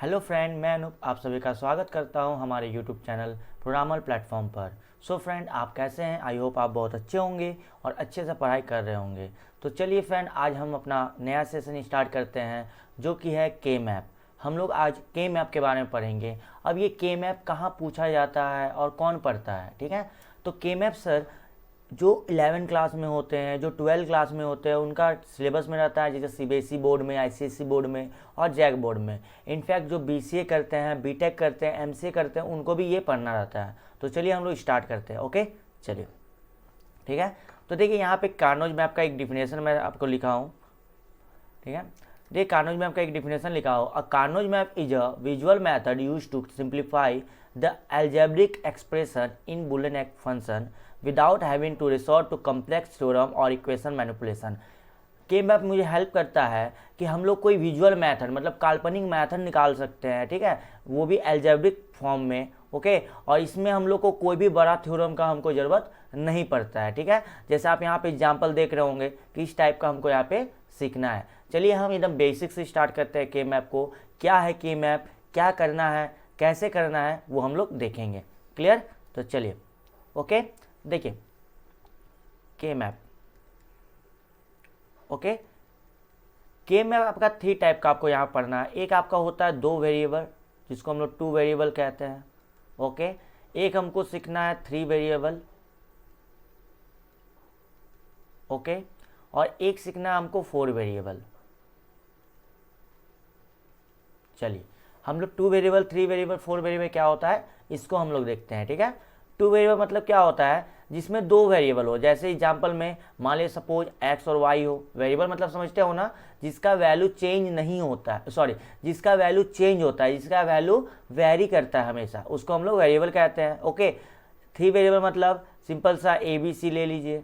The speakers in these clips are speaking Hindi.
हेलो फ्रेंड, मैं अनूप आप सभी का स्वागत करता हूं हमारे यूट्यूब चैनल प्रोग्रामर प्लेटफॉर्म पर। सो फ्रेंड, आप कैसे हैं? आई होप आप बहुत अच्छे होंगे और अच्छे से पढ़ाई कर रहे होंगे। तो चलिए फ्रेंड, आज हम अपना नया सेशन स्टार्ट करते हैं जो कि है के मैप। हम लोग आज के मैप के बारे में पढ़ेंगे। अब ये के मैप कहाँ पूछा जाता है और कौन पढ़ता है, ठीक है? तो के मैप सर जो 11 क्लास में होते हैं, जो 12 क्लास में होते हैं, उनका सिलेबस में रहता है, जैसे सीबीएसई बोर्ड में, आईसीएसई बोर्ड में और जैक बोर्ड में। इनफैक्ट जो बीसीए करते हैं, बीटेक करते हैं, एमसीए करते हैं, उनको भी ये पढ़ना रहता है। तो चलिए हम लोग स्टार्ट करते हैं। ओके, चलिए, ठीक है। तो देखिए यहाँ पे कार्नोज मैप का एक डिफिनेशन मैं आपको लिखा हूँ, ठीक है। देखिए कार्नोज मैप का एक डिफिनेशन लिखा हो, a Karnaugh's map is a visual method use to simplify the algebraic expression in boolean function without having to resort to complex theorem और इक्वेशन मैनिपुलेशन। के मैप मुझे हेल्प करता है कि हम लोग कोई विजुअल मेथड मतलब काल्पनिक मेथड निकाल सकते हैं, ठीक है, वो भी एल्जेब्रिक फॉर्म में। ओके, और इसमें हम लोग को कोई भी बड़ा थ्योरम का हमको ज़रूरत नहीं पड़ता है, ठीक है। जैसे आप यहाँ पे एग्जाम्पल देख रहे होंगे कि इस टाइप का हमको यहाँ पे सीखना है। चलिए हम एकदम बेसिक से स्टार्ट करते हैं के मैप को। क्या है के मैप, क्या करना है, कैसे करना है, वो हम लोग देखेंगे। क्लियर? तो चलिए, ओके, देखिए के मैप। ओके, के मैप आपका 3 टाइप का आपको यहाँ पढ़ना है। एक आपका होता है 2 वेरिएबल, जिसको हम लोग 2 वेरिएबल कहते हैं। ओके, एक हमको सीखना है 3 वेरिएबल। ओके, और एक सीखना है हमको 4 वेरिएबल। चलिए हम लोग 2 वेरिएबल, 3 वेरिएबल, 4 वेरिएबल क्या होता है इसको हम लोग देखते हैं, ठीक है। 2 वेरिएबल मतलब क्या होता है, जिसमें 2 वेरिएबल हो। जैसे एग्जांपल में मान लीजिए सपोज एक्स और वाई हो। वेरिएबल मतलब समझते हो ना, जिसका वैल्यू चेंज नहीं होता है, सॉरी, जिसका वैल्यू चेंज होता है, जिसका वैल्यू वेरी करता है हमेशा, उसको हम लोग वेरिएबल कहते हैं। ओके, 3 वेरिएबल मतलब सिंपल सा ए बी सी ले लीजिए,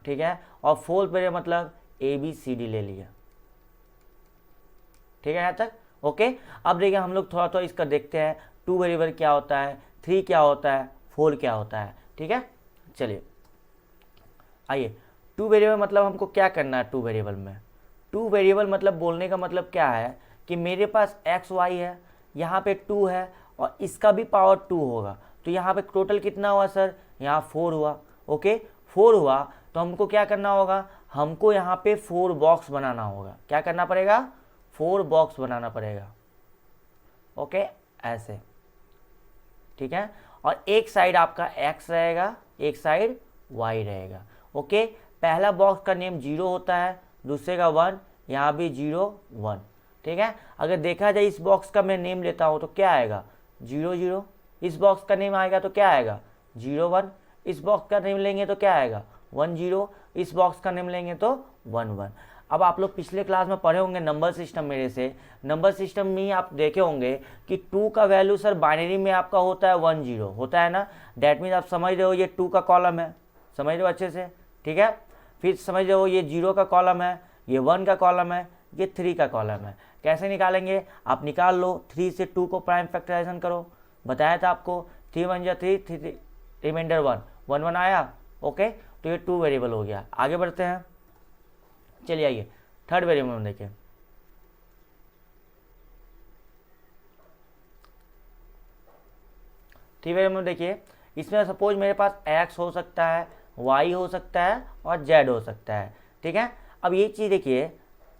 ठीक है, और 4 वेरिएबल मतलब ए बी सी डी ले लिया, ठीक है यहाँ तक। ओके, अब देखिए हम लोग थोड़ा थोड़ा इसका देखते हैं। 2 वेरिएबल क्या होता है, 3 क्या होता है, 4 क्या होता है, ठीक है। चलिए आइए, 2 वेरिएबल मतलब हमको क्या करना है 2 वेरिएबल में। 2 वेरिएबल मतलब बोलने का मतलब क्या है कि मेरे पास एक्स वाई है, यहाँ पे 2 है और इसका भी पावर 2 होगा। तो यहाँ पे टोटल कितना हुआ सर, यहाँ 4 हुआ। ओके, 4 हुआ तो हमको क्या करना होगा, हमको यहाँ पे 4 बॉक्स बनाना होगा। क्या करना पड़ेगा, 4 बॉक्स बनाना पड़ेगा। ओके, ऐसे, ठीक है। और एक साइड आपका x रहेगा, एक साइड y रहेगा। ओके, पहला बॉक्स का नेम 0 होता है, दूसरे का 1, यहाँ भी 0 1, ठीक है। अगर देखा जाए इस बॉक्स का मैं नेम लेता हूँ तो क्या आएगा, 0 0। इस बॉक्स का नेम आएगा तो क्या आएगा, 0 1। इस बॉक्स का नेम लेंगे तो क्या आएगा, 1 0। इस बॉक्स का नेम लेंगे तो 1 1। अब आप लोग पिछले क्लास में पढ़े होंगे नंबर सिस्टम मेरे से। नंबर सिस्टम में ही आप देखे होंगे कि 2 का वैल्यू सर बाइनरी में आपका होता है 1 0 होता है ना। डैट मीन्स आप समझ रहे हो ये 2 का कॉलम है, समझ रहे हो अच्छे से, ठीक है। फिर समझ रहे हो ये 0 का कॉलम है, ये 1 का कॉलम है, ये 3 का कॉलम है। कैसे निकालेंगे, आप निकाल लो, 3 से 2 को प्राइम फैक्टराइजेशन करो, बताया था आपको। 3 1 जा 3, 3 रिमाइंडर 1 1 1 आया। ओके, तो ये 2 वेरिएबल हो गया। आगे बढ़ते हैं, चलिए आइए थर्ड वेरिएबल में देखें। थ्री वेरिएबल में देखिए, इसमें सपोज मेरे पास x हो सकता है, y हो सकता है और z हो सकता है, ठीक है। अब ये चीज़ देखिए,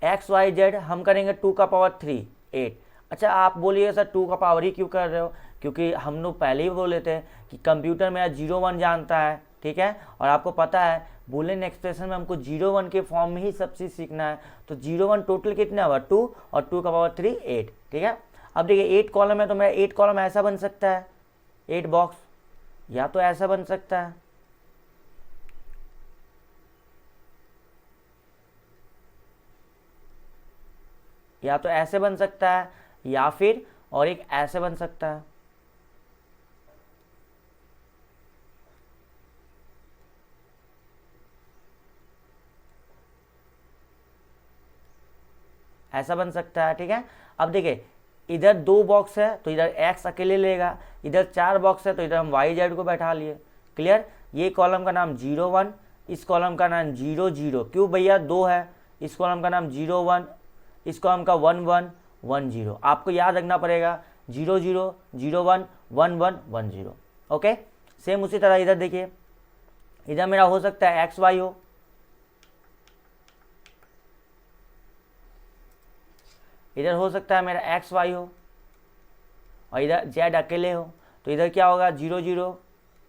x y z हम करेंगे 2 का पावर 3 8। अच्छा, आप बोलिए सर 2 का पावर ही क्यों कर रहे हो, क्योंकि हम लोग पहले ही बोले थे कि कंप्यूटर में 0 1 जानता है, ठीक है। और आपको पता है बूलियन एक्सप्रेशन में हमको 0 1 के फॉर्म में ही सब चीज़ सीखना है। तो 0 1 टोटल कितना हुआ 2 और 2 का पावर 3 8, ठीक है। अब देखिए 8 कॉलम है तो मेरा 8 कॉलम ऐसा बन सकता है, 8 बॉक्स, या तो ऐसा बन सकता है, या तो ऐसे बन सकता है, या फिर और एक ऐसे बन सकता है। ऐसा बन सकता है, ठीक है। अब देखिए इधर 2 बॉक्स है तो इधर x अकेले लेगा, इधर 4 बॉक्स है तो इधर हम y z को बैठा लिए। क्लियर, ये कॉलम का नाम 0 1, इस कॉलम का नाम 0 0, क्यों भैया 2 है, इस कॉलम का नाम 0 1, इस कॉलम का 1 1 1 0। आपको याद रखना पड़ेगा 0 0 0 1 1 1 1 0। ओके, सेम उसी तरह इधर देखिए, इधर मेरा हो सकता है एक्स वाई हो, इधर हो सकता है मेरा एक्स वाई हो, और इधर जेड अकेले हो। तो इधर क्या होगा 0 0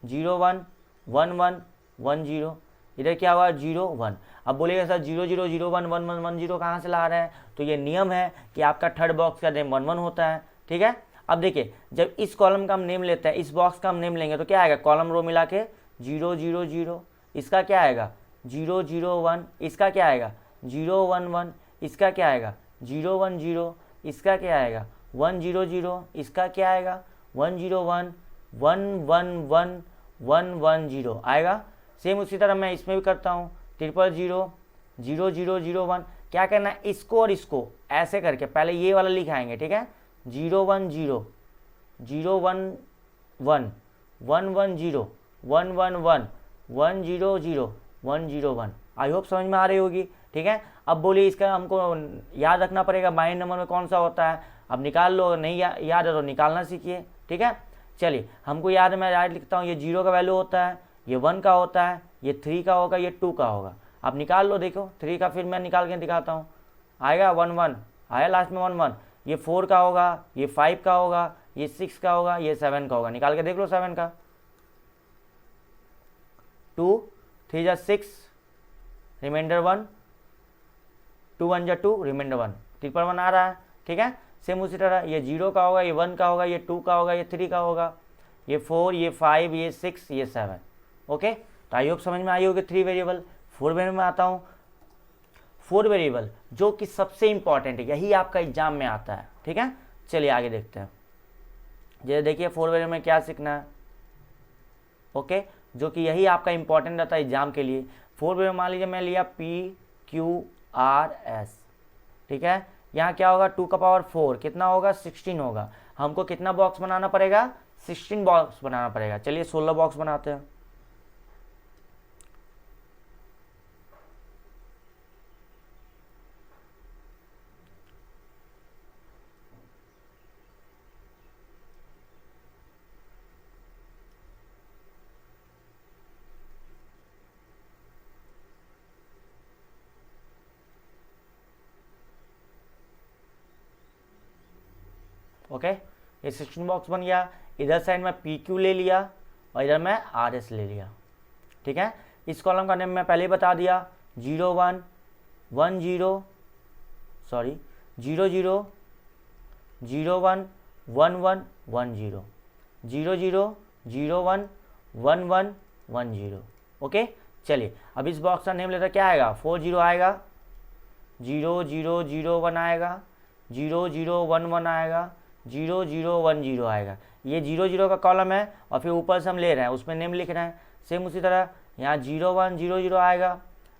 0 1 1 1 1 0। इधर क्या होगा 0 1। अब बोलिएगा सर 0 0 0 1 1 1 1 0 कहाँ से ला रहे हैं? तो ये नियम है कि आपका थर्ड बॉक्स का नेम 1 1 होता है। ठीक है, अब देखिए जब इस कॉलम का हम नेम लेते हैं, इस बॉक्स का हम नेम लेंगे तो क्या आएगा, कॉलम रो मिला के 0 0 0। इसका क्या आएगा 0 0 1। इसका क्या आएगा 0 1 1। इसका क्या आएगा 0 1 0। इसका क्या आएगा 1 0 0। इसका क्या आएगा 1 0 1 1 1 1 1 1 0 आएगा। सेम उसी तरह मैं इसमें भी करता हूँ 0 0 0 0 0 1। क्या करना है, इसको और इसको ऐसे करके पहले ये वाला लिखाएंगे। ठीक है, 0 1 0 0 1 1 1 1 0 1 1 1 1 0 0 1 0 1। आई होप समझ में आ रही होगी। ठीक है, अब बोलिए इसका हमको याद रखना पड़ेगा बाइनरी नंबर में कौन सा होता है। अब निकाल लो, नहीं याद है तो निकालना सीखिए। ठीक है, चलिए हमको याद है, मैं याद लिखता हूँ, ये 0 का वैल्यू होता है, ये 1 का होता है, ये 3 का होगा, ये 2 का होगा। आप निकाल लो, देखो 3 का फिर मैं निकाल के दिखाता हूँ। आएगा 1 1, आया लास्ट में 1 1। ये 4 का होगा, ये 5 का होगा, ये 6 का होगा, ये 7 का होगा। निकाल के देख लो 7 का। 2 3 जा 6, रिमाइंडर 1, 2 1 जा 2, रिमाइंडर 1, 1 आ रहा है। ठीक है, सेम उसी तरह ये 0 का होगा, ये 1 का होगा, ये 2 का होगा, ये 3 का होगा, ये 4, ये 5, ये 6, ये 7। ओके, तो आई होप समझ में आई होगी 3 वेरिएबल। 4 वेरिएबल में आता हूँ, 4 वेरिएबल जो कि सबसे इंपॉर्टेंट है, यही आपका एग्जाम में आता है। ठीक है, चलिए आगे देखते हैं। जैसे देखिए 4 वेरिएबल में क्या सीखना है, ओके, जो कि यही आपका इंपॉर्टेंट रहता है एग्जाम के लिए। 4 वेरिएबल मान लीजिए मैं लिया PQRS। ठीक है, यहाँ क्या होगा 2 का पावर 4 कितना होगा 16 होगा। हमको कितना बॉक्स बनाना पड़ेगा 16 बॉक्स बनाना पड़ेगा। चलिए 16 बॉक्स बनाते हैं। ओके, ये 16 बॉक्स बन गया। इधर साइड में PQ ले लिया और इधर में RS ले लिया। ठीक है, इस कॉलम का नेम मैं पहले ही बता दिया 0 1 1 0 सॉरी 0 0 0 1 1 1 1 0 0 0 0 1 1 1 1 0। ओके, चलिए अब इस बॉक्स का नेम लेकर क्या आएगा 4 0 आएगा, 0 0 0 1 आएगा, 0 0 1 1 आएगा, 0 0 1 0 आएगा। ये 0 0 का कॉलम है और फिर ऊपर से हम ले रहे हैं उसमें नेम लिख रहे हैं। सेम उसी तरह यहाँ 0 1 0 0 आएगा,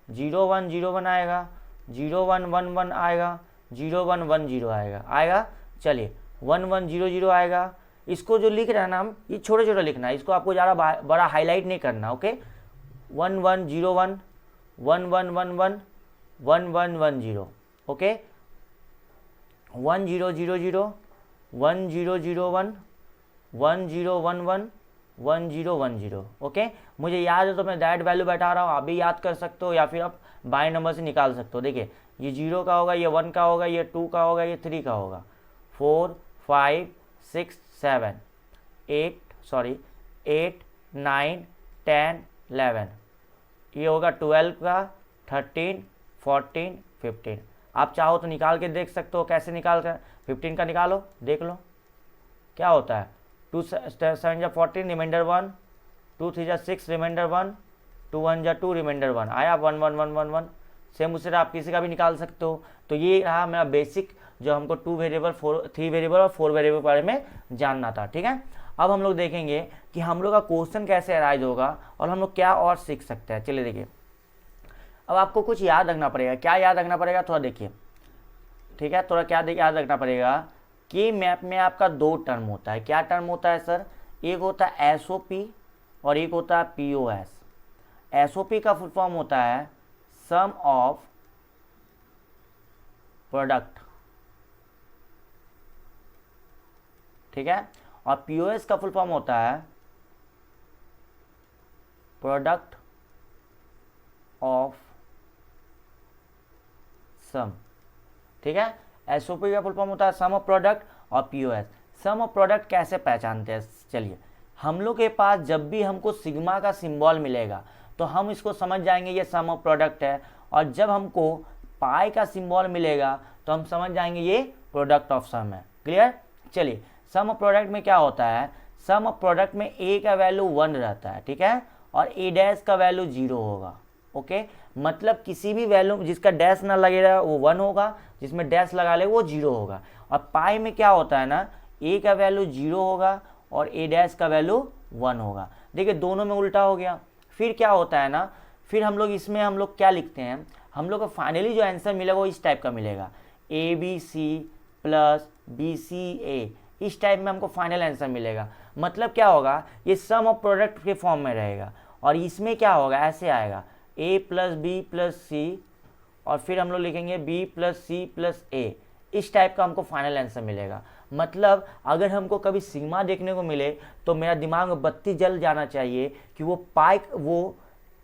0 1 0 1 आएगा, 0 1 1 1 आएगा, 0 1 1 0 आएगा। चलिए 1 1 0 0 आएगा। इसको जो लिख रहे हैं ना हम, ये छोटे छोटे लिखना है, इसको आपको ज़्यादा बड़ा हाईलाइट नहीं करना। ओके, 1 1 0 1 1 1 1 1 1 1 1 0। ओके, 1 0 0 0 1 0 0 1 1 0 1 1 1 0 1 0। ओके, मुझे याद है तो मैं डायरेक्ट वैल्यू बैठा रहा हूँ, आप भी याद कर सकते हो या फिर आप बाय नंबर से निकाल सकते हो। देखिए ये 0 का होगा, ये 1 का होगा, ये 2 का होगा, ये 3 का होगा, 4 5 6 7 8 9 10 11, ये होगा 12 का, 13 14 15। आप चाहो तो निकाल के देख सकते हो, कैसे निकाल कर 15 का निकालो, देख लो क्या होता है। 2 7 जा 14, रिमाइंडर 1, 2 3 जा 6, रिमाइंडर 1, 2 1 जा 2, रिमाइंडर 1 आया, 1 1 1 1 1। सेम उसी तरह आप किसी का भी निकाल सकते हो। तो ये रहा मेरा बेसिक, जो हमको 2 वेरिएबल 3 वेरिएबल और 4 वेरिएबल के बारे में जानना था। ठीक है, अब हम लोग देखेंगे कि हम लोग का क्वेश्चन कैसे अराइज होगा और हम लोग क्या और सीख सकते हैं। चलिए देखिए, अब आपको कुछ याद रखना पड़ेगा। क्या याद रखना पड़ेगा, थोड़ा देखिए। ठीक है, थोड़ा क्या याद रखना पड़ेगा कि मैप में आपका 2 टर्म होता है। क्या टर्म होता है सर, एक होता है SOP और एक होता है POS। SOP का फुल फॉर्म होता है सम ऑफ प्रोडक्ट ठीक है। और पीओएस का फुल फॉर्म होता है प्रोडक्ट ऑफ सम, ठीक है। एसओपी का फुल फॉर्म होता है सम ऑफ प्रोडक्ट और पीओएस। सम ऑफ प्रोडक्ट कैसे पहचानते हैं, चलिए हम लोग के पास जब भी हमको सिग्मा का सिंबल मिलेगा तो हम इसको समझ जाएंगे ये सम ऑफ प्रोडक्ट है, और जब हमको पाई का सिंबल मिलेगा तो हम समझ जाएंगे ये प्रोडक्ट ऑफ सम है। क्लियर। चलिए सम ऑफ प्रोडक्ट में क्या होता है, सम ऑफ प्रोडक्ट में ए का वैल्यू 1 रहता है, ठीक है, और ए डैश का वैल्यू 0 होगा। ओके, मतलब किसी भी वैल्यू जिसका डैश ना लगेगा वो 1 होगा, जिसमें डैश लगा ले वो 0 होगा। और पाई में क्या होता है ना, ए का वैल्यू 0 होगा और ए डैश का वैल्यू 1 होगा। देखिए दोनों में उल्टा हो गया। फिर क्या होता है ना, फिर हम लोग इसमें हम लोग क्या लिखते हैं, हम लोग को फाइनली जो आंसर मिलेगा वो इस टाइप का मिलेगा, A B C plus B C A, इस टाइप में हमको फाइनल आंसर मिलेगा। मतलब क्या होगा, ये सम ऑफ प्रोडक्ट के फॉर्म में रहेगा। और इसमें क्या होगा, ऐसे आएगा ए प्लस बी प्लस सी, और फिर हम लोग लिखेंगे बी प्लस सी प्लस ए, इस टाइप का हमको फाइनल आंसर मिलेगा। मतलब अगर हमको कभी सिग्मा देखने को मिले तो मेरा दिमाग में बत्ती जल जाना चाहिए कि वो पाई वो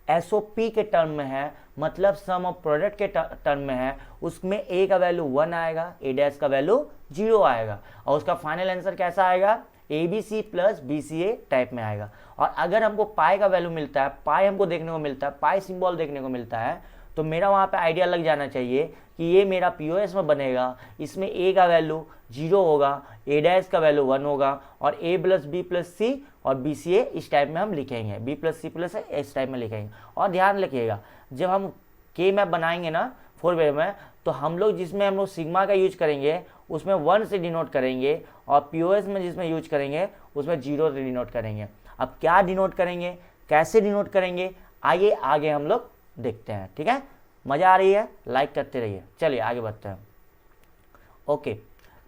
एसओपी के टर्म में है, मतलब सम ऑफ प्रोडक्ट के टर्म में है, उसमें ए का वैल्यू 1 आएगा, ए डैश का वैल्यू 0 आएगा, और उसका फाइनल आंसर कैसा आएगा, A B C plus B C A type में आएगा। और अगर हमको पाई का वैल्यू मिलता है, पाई हमको देखने को मिलता है, पाई सिंबल देखने को मिलता है, तो मेरा वहाँ पे आइडिया लग जाना चाहिए कि ये मेरा पीओएस में बनेगा, इसमें ए का वैल्यू 0 होगा, ए डैश का वैल्यू 1 होगा, और ए प्लस बी प्लस सी और बी सी ए इस टाइप में हम लिखेंगे, बी प्लस सी प्लस ए इस टाइप में लिखेंगे। और ध्यान रखिएगा जब हम के मैप बनाएंगे ना 4 वे में, तो हम लोग जिसमें हम लोग सिग्मा का यूज करेंगे उसमें 1 से डिनोट करेंगे, और पीओएस में जिसमें यूज करेंगे उसमें 0 से डिनोट करेंगे। अब क्या डिनोट करेंगे, कैसे डिनोट करेंगे, आइए आगे हम लोग देखते हैं। ठीक है, मज़ा आ रही है, लाइक करते रहिए। चलिए आगे बढ़ते हैं। ओके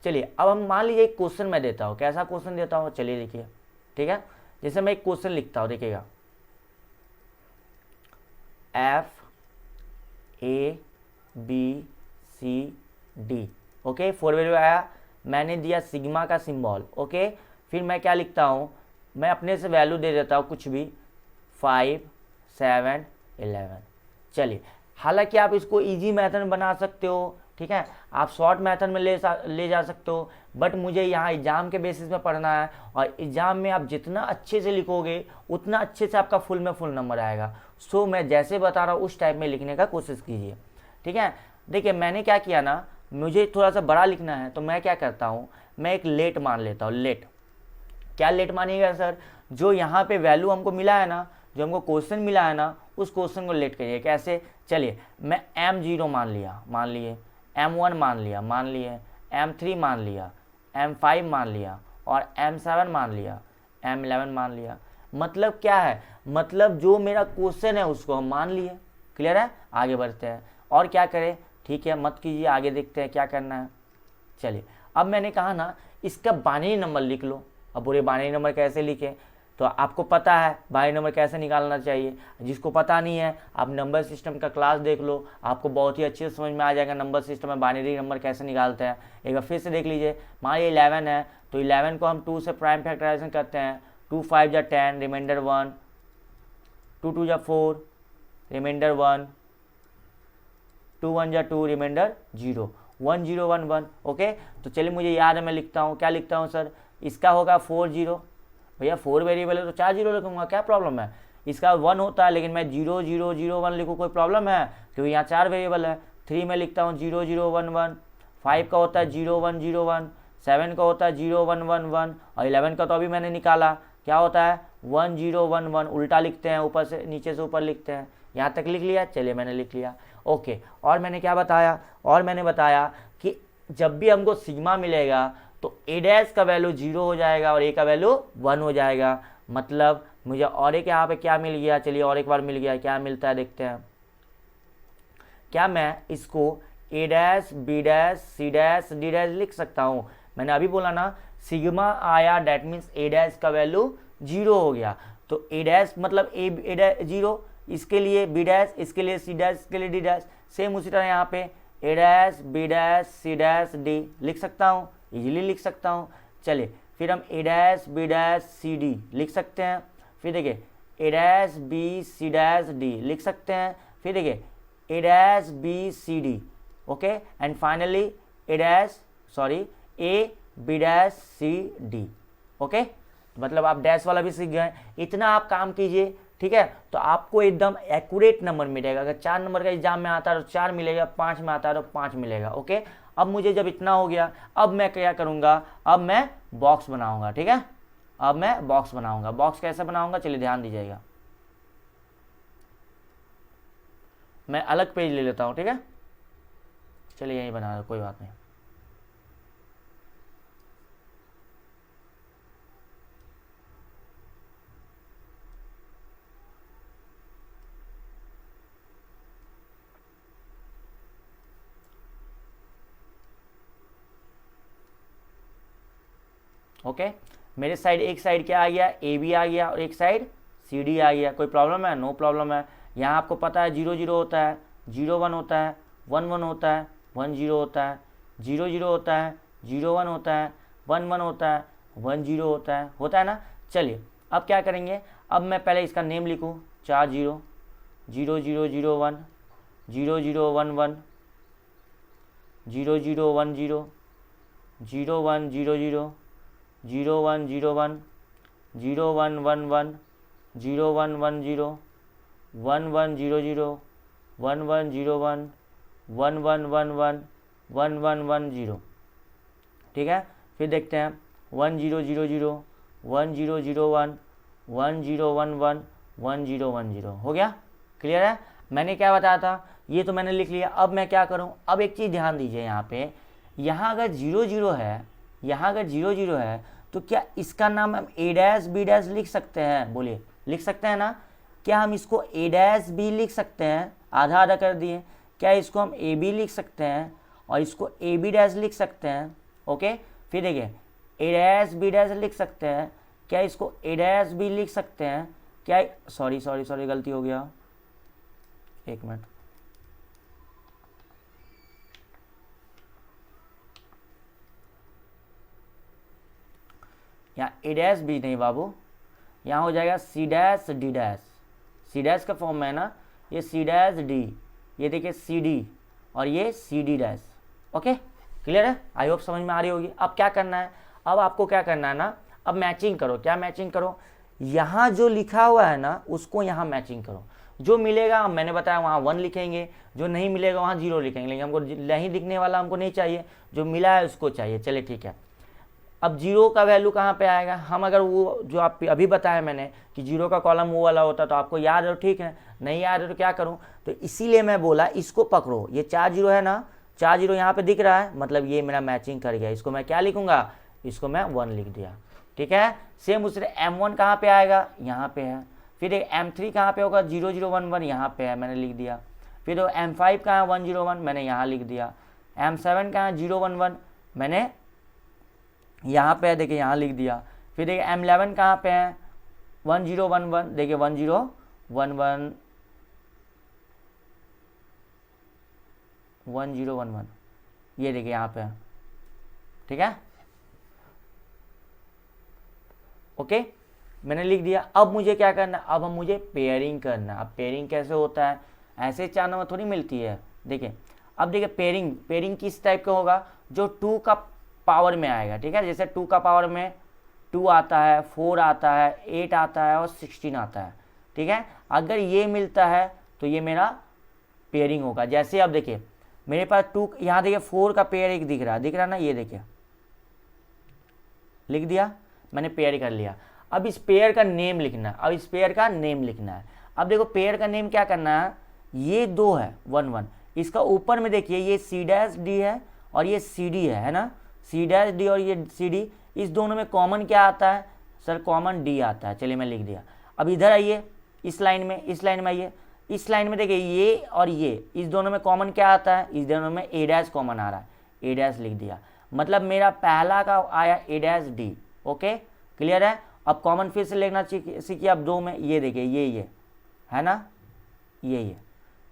चलिए, अब हम मान लीजिए एक क्वेश्चन मैं देता हूँ। कैसा क्वेश्चन देता हूँ, चलिए देखिए। ठीक है, जैसे मैं एक क्वेश्चन लिखता हूँ, देखिएगा, F A B C D. Okay, 4 value आया, मैंने दिया सिग्मा का सिंबल। ओके, फिर मैं क्या लिखता हूँ, मैं अपने से वैल्यू दे देता हूँ कुछ भी, 5 7 11। चलिए, हालांकि आप इसको इजी मेथड में बना सकते हो, ठीक है, आप शॉर्ट मेथड में ले जा सकते हो, बट मुझे यहाँ एग्जाम के बेसिस में पढ़ना है, और एग्जाम में आप जितना अच्छे से लिखोगे उतना अच्छे से आपका फुल में फुल नंबर आएगा। सो मैं जैसे बता रहा हूँ उस टाइप में लिखने का कोशिश कीजिए। ठीक है, देखिए मैंने क्या किया ना, मुझे थोड़ा सा बड़ा लिखना है तो मैं क्या करता हूँ, मैं एक लेट मान लेता हूँ। लेट, क्या लेट मानिएगा सर, जो यहाँ पे वैल्यू हमको मिला है ना, जो हमको क्वेश्चन मिला है ना, उस क्वेश्चन को लेट करिए। कैसे, चलिए मैं M0 मान लिए, M1 मान लिए, M3 मान लिया, M5 मान लिया, और M7 मान लिया, M11 मान लिया। मतलब क्या है, मतलब जो मेरा क्वेश्चन है उसको हम मान लिए। क्लियर है, आगे बढ़ते हैं। और क्या करें, ठीक है मत कीजिए, आगे देखते हैं क्या करना है। चलिए, अब मैंने कहा ना इसका बाइनरी नंबर लिख लो। अब पूरे बाइनरी नंबर कैसे लिखें, तो आपको पता है बाइनरी नंबर कैसे निकालना चाहिए। जिसको पता नहीं है आप नंबर सिस्टम का क्लास देख लो, आपको बहुत ही अच्छे से समझ में आ जाएगा नंबर सिस्टम में बाइनरी नंबर कैसे निकालते हैं। एक बार फिर से देख लीजिए, मान लीजिए 11 है, तो 11 को हम 2 से प्राइम फैक्टराइजेशन करते हैं। 2 5 जा 10, रिमाइंडर 1, 2 2 जा 4, रिमाइंडर 1, 2 1 जा 2, रिमाइंडर 0, 1 0 1 1। ओके, तो चलिए मुझे याद है, मैं लिखता हूँ, क्या लिखता हूँ सर, इसका होगा 4 0। भैया 4 वेरिएबल है तो 4 0 लिखूंगा, क्या प्रॉब्लम है। इसका 1 होता है लेकिन मैं 0 0 0 1 लिखूँ, कोई प्रॉब्लम है, क्योंकि यहाँ 4 वेरिएबल है। 3 में लिखता हूँ 0 0 1 1, 5 का होता है 0 1 0 1, 7 का होता है 0 1 1 1, और 11 का तो अभी मैंने निकाला, क्या होता है 1 0 1 1। उल्टा लिखते हैं, ऊपर से नीचे से ऊपर लिखते हैं। यहाँ तक लिख लिया, चलिए मैंने लिख लिया। ओके, और मैंने क्या बताया, और मैंने बताया कि जब भी हमको सिग्मा मिलेगा तो ए डैश का वैल्यू 0 हो जाएगा और ए का वैल्यू 1 हो जाएगा। मतलब मुझे और एक यहाँ पे क्या मिल गया, चलिए और एक बार मिल गया, क्या मिलता है देखते हैं। क्या मैं इसको A dash B dash C dash D dash लिख सकता हूँ। मैंने अभी बोला ना सिग्मा आया, डैट मीन्स ए डैश का वैल्यू 0 हो गया। तो ए डैश मतलब ए डैश 0, इसके लिए बी डैश, इसके लिए सी डैश, इसके लिए डी डैश। सेम उसी तरह यहाँ पे A dash B dash C dash D लिख सकता हूँ, इजीली लिख सकता हूँ। चलिए फिर हम A dash B dash C D लिख सकते हैं, फिर देखिए A dash B C dash D लिख सकते हैं, फिर देखिए A dash B C D, okay, and finally A B dash C D, okay. मतलब आप डैश वाला भी सीख गए। इतना आप काम कीजिए, ठीक है, तो आपको एकदम एक्यूरेट नंबर मिलेगा। अगर 4 नंबर का एग्जाम में आता है तो 4 मिलेगा, 5 में आता है तो 5 मिलेगा, ओके। अब मुझे जब इतना हो गया, अब मैं क्या करूँगा, अब मैं बॉक्स बनाऊँगा, ठीक है। अब मैं बॉक्स बनाऊँगा। बॉक्स कैसे बनाऊँगा, चलिए ध्यान दीजिएगा। मैं अलग पेज ले लेता हूँ, ठीक है, चलिए यही बना दो, कोई बात नहीं। ओके, मेरे साइड एक साइड क्या आ गया, ए बी आ गया, और एक साइड सी डी आ गया। कोई प्रॉब्लम है? नो प्रॉब्लम है। यहाँ आपको पता है 0 0 होता है, 0 1 होता है, 1 1 होता है, 1 0 होता है, 0 0 होता है, 0 1 होता है, 1 1 होता है, 1 0 होता है ना। चलिए अब क्या करेंगे, अब मैं पहले इसका नेम लिखूँ, 4 0 0 0 0 1 0 0 1 1 0 0 1 0 0 1 0 0 0 1 0 1 0 1 1 1 0 1 1 0 1 1 0 0 1 1 0 1 1 1 1 1 1 1 1 0, ठीक है। फिर देखते हैं 1 0 0 0 1 0 0 1 1 0 1 1 1 0 1 0, हो गया। क्लियर है? मैंने क्या बताया था, ये तो मैंने लिख लिया। अब मैं क्या करूं, अब एक चीज़ ध्यान दीजिए, यहाँ पे यहाँ अगर 0 0 है, यहाँ अगर 0 0 है तो क्या इसका नाम हम ए डैश बी डैश लिख सकते हैं? बोलिए, लिख सकते हैं ना। क्या हम इसको ए डैश बी लिख सकते हैं? आधा आधा कर दिए। क्या इसको हम ए बी लिख सकते हैं और इसको ए बी डैश लिख सकते हैं? ओके, फिर देखिए ए डैश बी डैश लिख सकते हैं। क्या इसको ए डैश बी लिख सकते हैं? क्या सॉरी गलती हो गया, एक मिनट। यहाँ ए डैश बी नहीं बाबू, यहाँ हो जाएगा C dash D dash. C dash का फॉर्म में है ना, ये सी डैश डी, ये देखिए सी डी, और ये C D dash. Okay, clear है? आई होप समझ में आ रही होगी। अब क्या करना है, अब आपको क्या करना है ना, अब मैचिंग करो। क्या मैचिंग करो? यहाँ जो लिखा हुआ है ना उसको यहाँ मैचिंग करो। जो मिलेगा मैंने बताया वहाँ 1 लिखेंगे, जो नहीं मिलेगा वहाँ 0 लिखेंगे, लेकिन हमको नहीं दिखने वाला हमको नहीं चाहिए, जो मिला है उसको चाहिए। चलिए ठीक है। अब 0 का वैल्यू कहाँ पे आएगा, हम अगर वो जो आप अभी बताया मैंने कि 0 का कॉलम वो वाला होता तो आपको याद है, ठीक है। नहीं याद है तो क्या करूँ, तो इसीलिए मैं बोला इसको पकड़ो। ये 4 0 है ना, 4 0 यहाँ पे दिख रहा है, मतलब ये मेरा मैचिंग कर गया। इसको मैं क्या लिखूंगा, इसको मैं 1 लिख दिया, ठीक है। सेम दूसरे M1 कहाँ पे आएगा, यहाँ पे है। फिर एक M3 कहाँ पे होगा, 0 0 1 1 यहाँ पे है, मैंने लिख दिया। फिर M5 कहाँ है, 1 0 1, मैंने यहाँ लिख दिया। M7 कहाँ है, 0 1 1, मैंने यहाँ पे है, देखिए यहाँ लिख दिया। फिर देखिए M11 कहाँ पे है, 1 0 1 1, देखिए 1 0 1 1 1 0 1 1, ये देखिए यहाँ पे है, ठीक है। ओके, मैंने लिख दिया। अब मुझे क्या करना है, अब हम मुझे पेयरिंग करना है। अब पेयरिंग कैसे होता है, ऐसे 4 नंबर थोड़ी मिलती है। देखिए अब देखिए पेयरिंग किस टाइप का होगा, जो 2 का पावर में आएगा, ठीक है। जैसे 2 का पावर में 2 आता है, 4 आता है, 8 आता है और 16 आता है, ठीक है। अगर ये मिलता है तो ये मेरा पेयरिंग होगा। जैसे अब देखिए मेरे पास 2, यहाँ देखिए 4 का पेयर एक दिख रहा है ना, ये देखिए लिख दिया मैंने, पेयर कर लिया। अब इस पेयर का नेम लिखना है, अब इस पेयर का नेम लिखना है। अब देखो पेयर का नेम क्या करना है, ये 2 है 1 1, इसका ऊपर में देखिए ये सी डैश डी है और ये सी डी है ना, सी डैश डी और ये सी डी, इस दोनों में कॉमन क्या आता है सर, कॉमन डी आता है। चलिए मैं लिख दिया। अब इधर आइए, इस लाइन में आइए, इस लाइन में देखिए ये और ये, इस दोनों में कॉमन क्या आता है, इस दोनों में ए डैश कॉमन आ रहा है, ए डैश लिख दिया। मतलब मेरा पहला का आया ए डैश डी। ओके, क्लियर है? अब कॉमन फिर से लिखना सीखिए। अब 2 में ये देखिए ये है ना, ये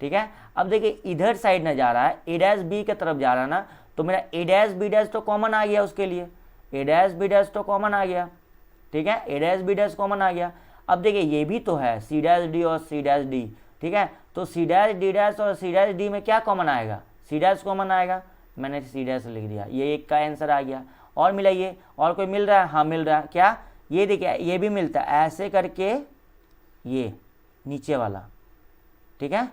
ठीक है। अब देखिए इधर साइड ना जा रहा है, ए डैश बी की तरफ जा रहा है ना, तो मेरा ए डैश बी डैश तो कॉमन आ गया उसके लिए, ए डैश बी डैश तो कॉमन आ गया, ठीक है, ए डैश बी डैश कॉमन आ गया। अब देखिए ये भी तो है सी डैश डी और सी डैश डी, ठीक है, तो सी डैश डी डैश और सी डैश डी में क्या कॉमन आएगा, सी डैश कॉमन आएगा, मैंने सी डैश लिख दिया, ये एक का आंसर आ गया। और मिलाइए, और कोई मिल रहा है, हाँ मिल रहा है, क्या, ये देखिए ये भी मिलता है, ऐसे करके ये नीचे वाला, ठीक है,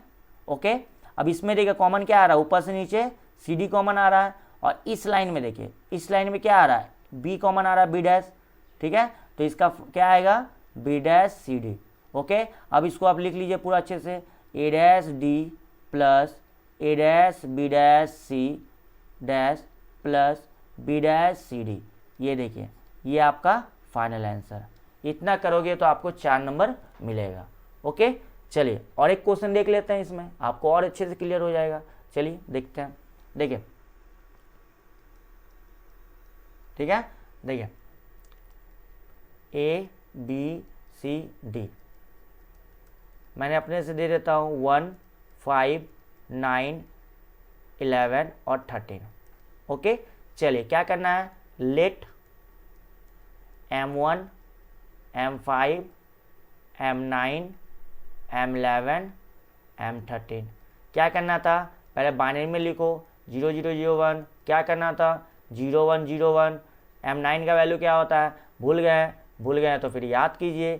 ओके। अब इसमें देखिए कॉमन क्या आ रहा है, ऊपर से नीचे सी डी कॉमन आ रहा है, और इस लाइन में देखिए, इस लाइन में क्या आ रहा है, बी कॉमन आ रहा है, बी डैश, ठीक है, तो इसका क्या आएगा, B dash C D, okay. अब इसको आप लिख लीजिए पूरा अच्छे से, A dash D plus A dash B dash C dash plus B dash C D, ये देखिए ये आपका फाइनल आंसर। इतना करोगे तो आपको 4 नंबर मिलेगा, ओके। चलिए और एक क्वेश्चन देख लेते हैं, इसमें आपको और अच्छे से क्लियर हो जाएगा। चलिए देखते हैं, देखिए, ठीक है, देखिए ए बी सी डी, मैंने अपने से दे देता हूँ 1 5 9 11 और 13, ओके। चलिए क्या करना है, late M1 M5 M9 M11 M13, क्या करना था, पहले बाइनरी में लिखो 0 0 0 1, क्या करना था 0 1 0 1, M9 का वैल्यू क्या होता है, भूल गए तो फिर याद कीजिए,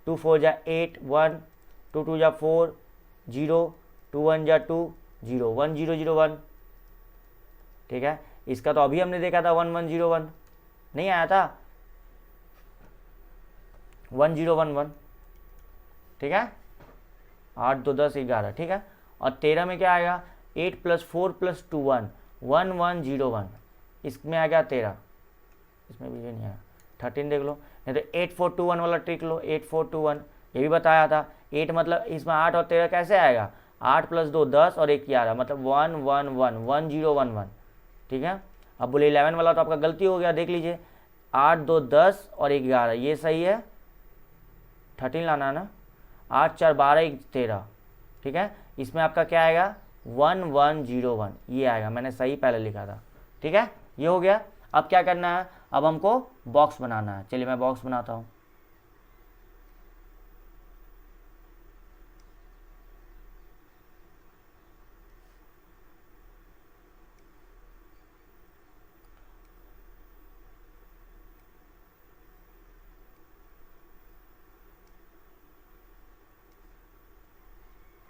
2 4 जा 8 1, 2 2 जा 4 0, 2 1 जा 2 0, 1 0 0 1, ठीक है। इसका तो अभी हमने देखा था 1 1 0 1, नहीं आया था 1 0 1 1, ठीक है, 8 2 10 11, ठीक है। और 13 में क्या आएगा, 8 + 4 + 2 1 1 1 0 1, इसमें आ गया 13, इसमें भी ये नहीं आया, 13 देख लो, नहीं तो 8 4 2 1 वाला ट्रिक लो, 8 4 2 1, ये भी बताया था। 8 मतलब इसमें 8 और 13 कैसे आएगा, 8 + 2 10 और 1 11, मतलब 1 1 1 1 0 1 1, ठीक है। अब बोले 11 वाला तो आपका गलती हो गया, देख लीजिए 8 2 10 और 1 11, ये सही है, 13 लाना ना, 8 4 12 1 13, ठीक है। इसमें आपका क्या आएगा 1 1 0 1, ये आएगा, मैंने सही पहले लिखा था, ठीक है, ये हो गया। अब क्या करना है, अब हमको बॉक्स बनाना है, चलिए मैं बॉक्स बनाता हूँ।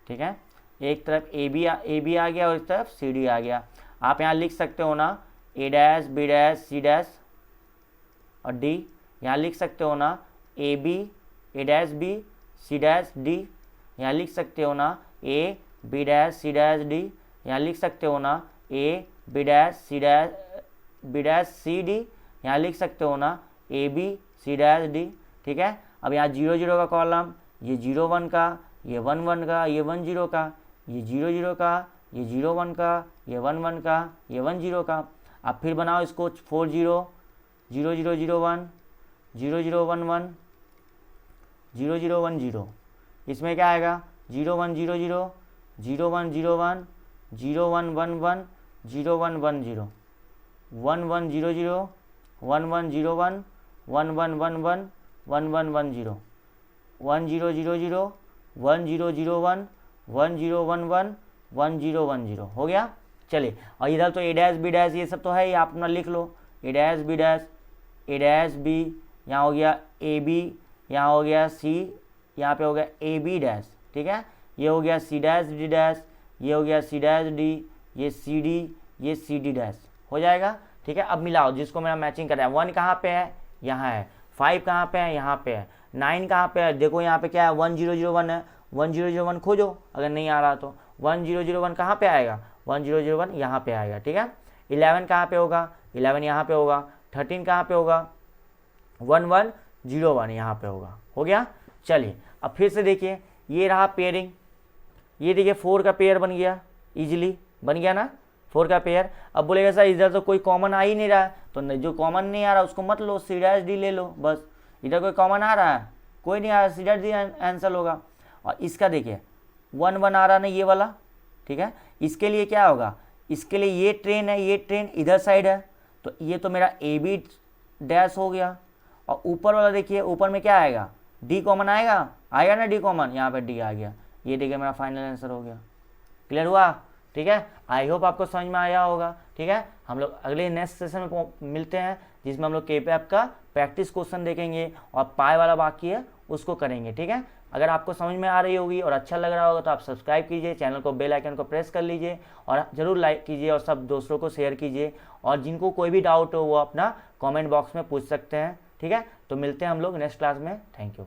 ठीक है, एक तरफ ए बी आ गया और इस तरफ सी डी आ गया। आप यहाँ लिख सकते हो ना A dash B dash C dash और डी, यहाँ लिख सकते हो ना A B A dash B C dash D, यहाँ लिख सकते हो ना A B dash C dash D, यहाँ लिख सकते हो ना A B dash C dash B dash C D, यहाँ लिख सकते हो ना A B C dash D, ठीक है। अब यहाँ 0 0 का कॉलम, ये 0 1 का, ये 1 1 का, ये 1 0 का, ये 0 0 का, ये 0 1 का, ये 1 1 का, ये 1 0 का। अब फिर बनाओ इसको 4 0 0 0 0 1 0 0 1 1 0 0 1 0, इसमें क्या आएगा 0 1 0 0 0 1 0 1 0 1 1 1 0 1 1 0 1 1 0 0 1 1 0 1 1 1 1 1 1 1 1 0 1 0 0 0 1 0 0 1 1 0 1 1 1 0 1 0, हो गया। चलिए और इधर तो ए डैश बी डैश ये सब तो है ही, आप अपना लिख लो ए डैश बी डैश ए डैश बी, यहाँ हो गया ए बी, यहाँ हो गया सी, यहाँ पे हो गया ए बी डैश, ठीक है, ये हो गया सी डैश डी डैश, ये हो गया सी डैश डी, ये सी डी, ये सी डी डैश, हो जाएगा, ठीक है। अब मिलाओ जिसको मेरा मैचिंग कर रहा है, 1 कहाँ पे है, यहाँ है, 5 कहाँ पे है, यहाँ पे है, 9 कहाँ पे है, देखो यहाँ पे क्या है 1 0 0 1 है, 1 0 0 1 खोजो अगर नहीं आ रहा तो, 1 0 0 1 कहाँ पे आएगा, 1 0 0 1 यहाँ पे आएगा, ठीक है। 11 कहाँ पे होगा, 11 यहाँ पे होगा, 13 कहाँ पे होगा, 1 1 0 1 यहाँ पे होगा, हो गया। चलिए अब फिर से देखिए, ये रहा पेयरिंग, ये देखिए 4 का पेयर बन गया, इजीली बन गया ना 4 का पेयर। अब बोलेगा सर इधर तो कोई कॉमन आ ही नहीं रहा है, तो जो कॉमन नहीं आ रहा उसको मत लो, सी डैश डी ले लो बस। इधर कोई कॉमन आ रहा है, कोई नहीं आ रहा, सी डैश डी आंसर होगा। और इसका देखिए 1 1 आ रहा ना ये वाला, ठीक है, इसके लिए क्या होगा, इसके लिए ये ट्रेन है, ये ट्रेन इधर साइड है, तो ये तो मेरा ए बी डैश हो गया, और ऊपर वाला देखिए, ऊपर में क्या आएगा, डी कॉमन आएगा, आएगा ना डी कॉमन, यहाँ पे डी आ गया। ये देखिए मेरा फाइनल आंसर हो गया। क्लियर हुआ? ठीक है, आई होप आपको समझ में आया होगा। ठीक है, हम लोग अगले नेक्स्ट सेशन में मिलते हैं, जिसमें हम लोग केपैप का प्रैक्टिस क्वेश्चन देखेंगे और पाई वाला बाकी है उसको करेंगे। ठीक है, अगर आपको समझ में आ रही होगी और अच्छा लग रहा होगा तो आप सब्सक्राइब कीजिए, चैनल को, बेल आइकन को प्रेस कर लीजिए और ज़रूर लाइक कीजिए और सब दोस्तों को शेयर कीजिए। और जिनको कोई भी डाउट हो वो अपना कमेंट बॉक्स में पूछ सकते हैं। ठीक है, तो मिलते हैं हम लोग नेक्स्ट क्लास में। Thank you.